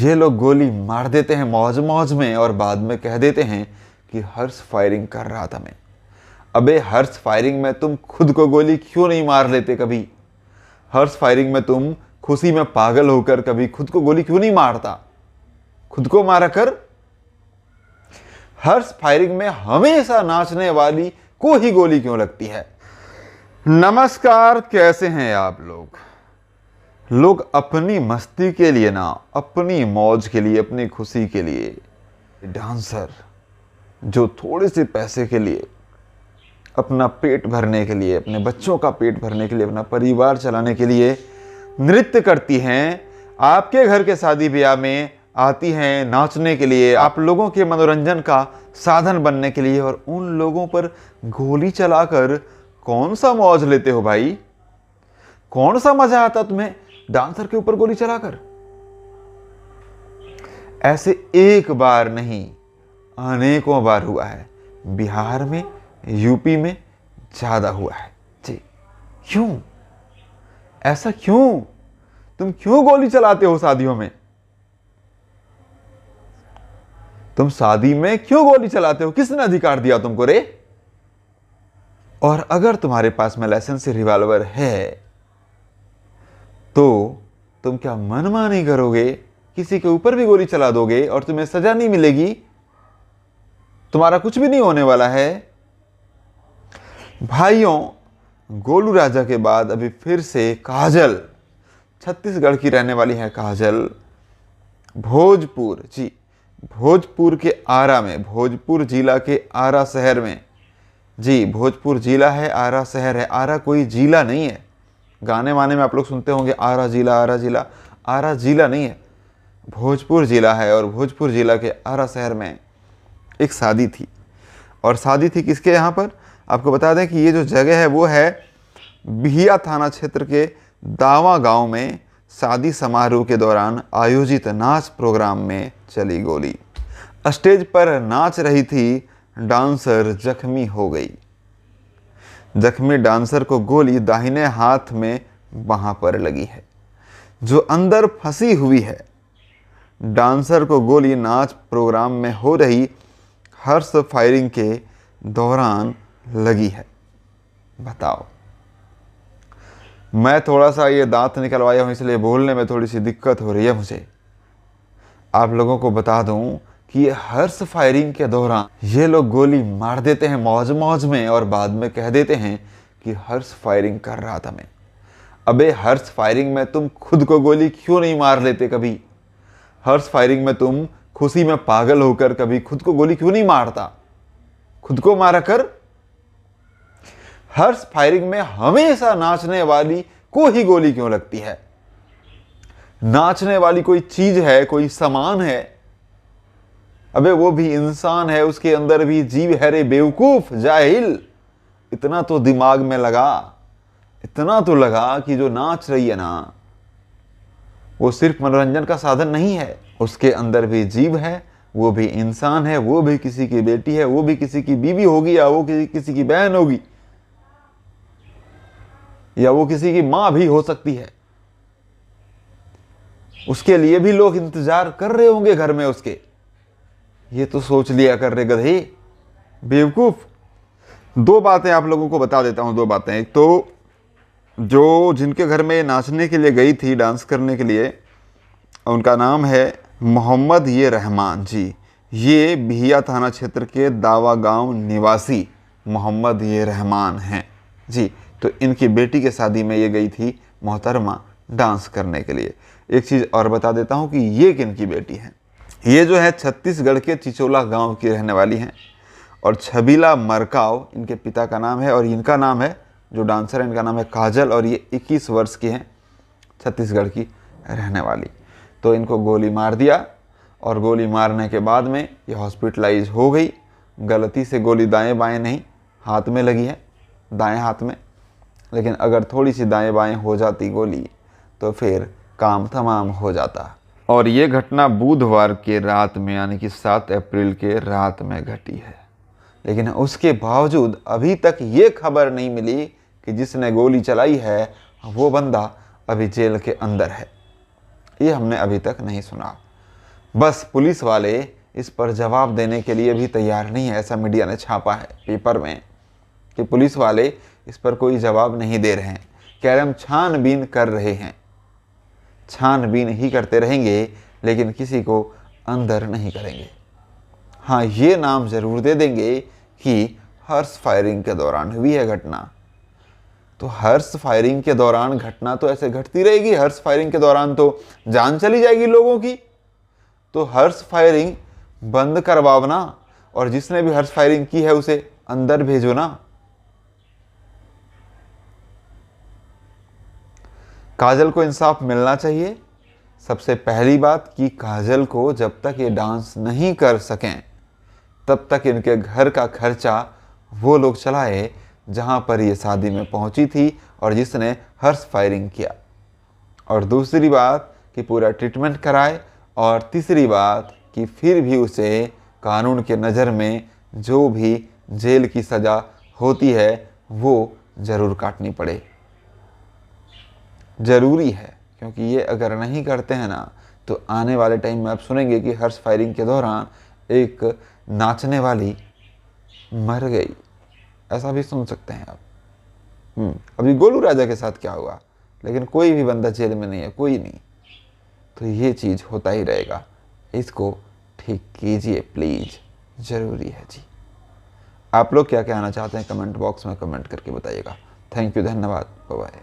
ये लोग गोली मार देते हैं मौज मौज में और बाद में कह देते हैं कि हर्ष फायरिंग कर रहा था मैं। अबे हर्ष फायरिंग में तुम खुद को गोली क्यों नहीं मार लेते कभी? हर्ष फायरिंग में तुम खुशी में पागल होकर कभी खुद को गोली क्यों नहीं मारता? खुद को मारा कर। हर्ष फायरिंग में हमेशा नाचने वाली को ही गोली क्यों लगती है? नमस्कार, कैसे हैं आप लोग? लोग अपनी मस्ती के लिए ना, अपनी मौज के लिए, अपनी खुशी के लिए डांसर जो थोड़े से पैसे के लिए, अपना पेट भरने के लिए, अपने बच्चों का पेट भरने के लिए, अपना परिवार चलाने के लिए नृत्य करती हैं, आपके घर के शादी ब्याह में आती हैं नाचने के लिए, आप लोगों के मनोरंजन का साधन बनने के लिए, और उन लोगों पर गोली चलाकर कौन सा मौज लेते हो भाई? कौन सा मजा आता तुम्हें डांसर के ऊपर गोली चलाकर? ऐसे एक बार नहीं, अनेकों बार हुआ है। बिहार में, यूपी में ज्यादा हुआ है जी। क्यों? ऐसा क्यों? तुम क्यों गोली चलाते हो शादियों में? तुम शादी में क्यों गोली चलाते हो? किसने अधिकार दिया तुमको रे? और अगर तुम्हारे पास में लाइसेंस रिवॉल्वर है तो तुम क्या मनमानी करोगे? किसी के ऊपर भी गोली चला दोगे और तुम्हें सजा नहीं मिलेगी? तुम्हारा कुछ भी नहीं होने वाला है। भाइयों, गोलू राजा के बाद अभी फिर से काजल, छत्तीसगढ़ की रहने वाली है काजल, भोजपुर जी, भोजपुर के आरा में, भोजपुर जिला के आरा शहर में जी, भोजपुर जिला है, आरा शहर है। आरा कोई जिला नहीं है। गाने वाने में आप लोग सुनते होंगे आरा जिला, आरा जिला। आरा जिला नहीं है, भोजपुर जिला है। और भोजपुर जिला के आरा शहर में एक शादी थी। और शादी थी किसके यहाँ पर? आपको बता दें कि ये जो जगह है वो है बिहिया थाना क्षेत्र के दावा गांव में। शादी समारोह के दौरान आयोजित नाच प्रोग्राम में चली गोली। स्टेज पर नाच रही थी डांसर जख्मी हो गई। जख्मी डांसर को गोली दाहिने हाथ में वहां पर लगी है जो अंदर फंसी हुई है। डांसर को गोली नाच प्रोग्राम में हो रही हर्ष फायरिंग के दौरान लगी है। बताओ। मैं थोड़ा सा ये दांत निकलवाया हूं इसलिए बोलने में थोड़ी सी दिक्कत हो रही है मुझे। आप लोगों को बता दूं कि ये हर्ष फायरिंग के दौरान ये लोग गोली मार देते हैं मौज मौज में और बाद में कह देते हैं कि हर्ष फायरिंग कर रहा था मैं। अबे हर्ष फायरिंग में तुम खुद को गोली क्यों नहीं मार लेते कभी? हर्ष फायरिंग में तुम खुशी में पागल होकर कभी खुद को गोली क्यों नहीं मारता? खुद को मारा कर। हर्ष फायरिंग में हमेशा नाचने वाली को ही गोली क्यों लगती है? नाचने वाली कोई चीज है, कोई सामान है? अबे वो भी इंसान है, उसके अंदर भी जीव है रे बेवकूफ, जाहिल। इतना तो दिमाग में लगा, इतना तो लगा कि जो नाच रही है ना वो सिर्फ मनोरंजन का साधन नहीं है। उसके अंदर भी जीव है, वो भी इंसान है, वो भी किसी की बेटी है, वो भी किसी की बीवी होगी, या वो किसी की बहन होगी, या वो किसी की मां भी हो सकती है। उसके लिए भी लोग इंतजार कर रहे होंगे घर में उसके। ये तो सोच लिया कर रहे गधे, बेवकूफ। दो बातें आप लोगों को बता देता हूं, दो बातें। एक तो जो जिनके घर में नाचने के लिए गई थी, डांस करने के लिए, उनका नाम है मोहम्मद ये रहमान जी। ये बिहिया थाना क्षेत्र के दावा गांव निवासी मोहम्मद ये रहमान हैं जी। तो इनकी बेटी के शादी में ये गई थी मोहतरमा डांस करने के लिए। एक चीज़ और बता देता हूं कि ये किनकी बेटी है। ये जो है छत्तीसगढ़ के चिचोला गांव की रहने वाली हैं और छबीला मरकाव इनके पिता का नाम है। और इनका नाम है, जो डांसर है, इनका नाम है काजल और ये 21 वर्ष की हैं, छत्तीसगढ़ की रहने वाली। तो इनको गोली मार दिया और गोली मारने के बाद में ये हॉस्पिटलाइज हो गई। गलती से गोली दाएं बाएं नहीं, हाथ में लगी है, दाएं हाथ में। लेकिन अगर थोड़ी सी दाएं बाएं हो जाती गोली तो फिर काम तमाम हो जाता। और ये घटना बुधवार के रात में, यानी कि 7 अप्रैल के रात में घटी है। लेकिन उसके बावजूद अभी तक ये खबर नहीं मिली कि जिसने गोली चलाई है वो बंदा अभी जेल के अंदर है। ये हमने अभी तक नहीं सुना। बस पुलिस वाले इस पर जवाब देने के लिए भी तैयार नहीं है। ऐसा मीडिया ने छापा है पेपर में कि पुलिस वाले इस पर कोई जवाब नहीं दे रहे हैं। कह रहे हम छानबीन कर रहे हैं, छानबीन ही करते रहेंगे लेकिन किसी को अंदर नहीं करेंगे। हाँ, ये नाम जरूर दे देंगे कि हर्ष फायरिंग के दौरान हुई है घटना। तो हर्ष फायरिंग के दौरान घटना तो ऐसे घटती रहेगी। हर्ष फायरिंग के दौरान तो जान चली जाएगी लोगों की। तो हर्ष फायरिंग बंद करवाओ ना, और जिसने भी हर्ष फायरिंग की है उसे अंदर भेजो ना। काजल को इंसाफ मिलना चाहिए। सबसे पहली बात कि काजल को जब तक ये डांस नहीं कर सकें तब तक इनके घर का खर्चा वो लोग चलाए जहां पर ये शादी में पहुंची थी और जिसने हर्ष फायरिंग किया। और दूसरी बात कि पूरा ट्रीटमेंट कराए। और तीसरी बात कि फिर भी उसे कानून के नज़र में जो भी जेल की सज़ा होती है वो ज़रूर काटनी पड़े। ज़रूरी है, क्योंकि ये अगर नहीं करते हैं ना तो आने वाले टाइम में आप सुनेंगे कि हर्ष फायरिंग के दौरान एक नाचने वाली मर गई। ऐसा भी सुन सकते हैं आप। अभी गोलू राजा के साथ क्या हुआ, लेकिन कोई भी बंदा जेल में नहीं है, कोई नहीं। तो ये चीज़ होता ही रहेगा। इसको ठीक कीजिए प्लीज़, ज़रूरी है जी। आप लोग क्या कहना चाहते हैं कमेंट बॉक्स में कमेंट करके बताइएगा। थैंक यू, धन्यवाद, बाय बाय।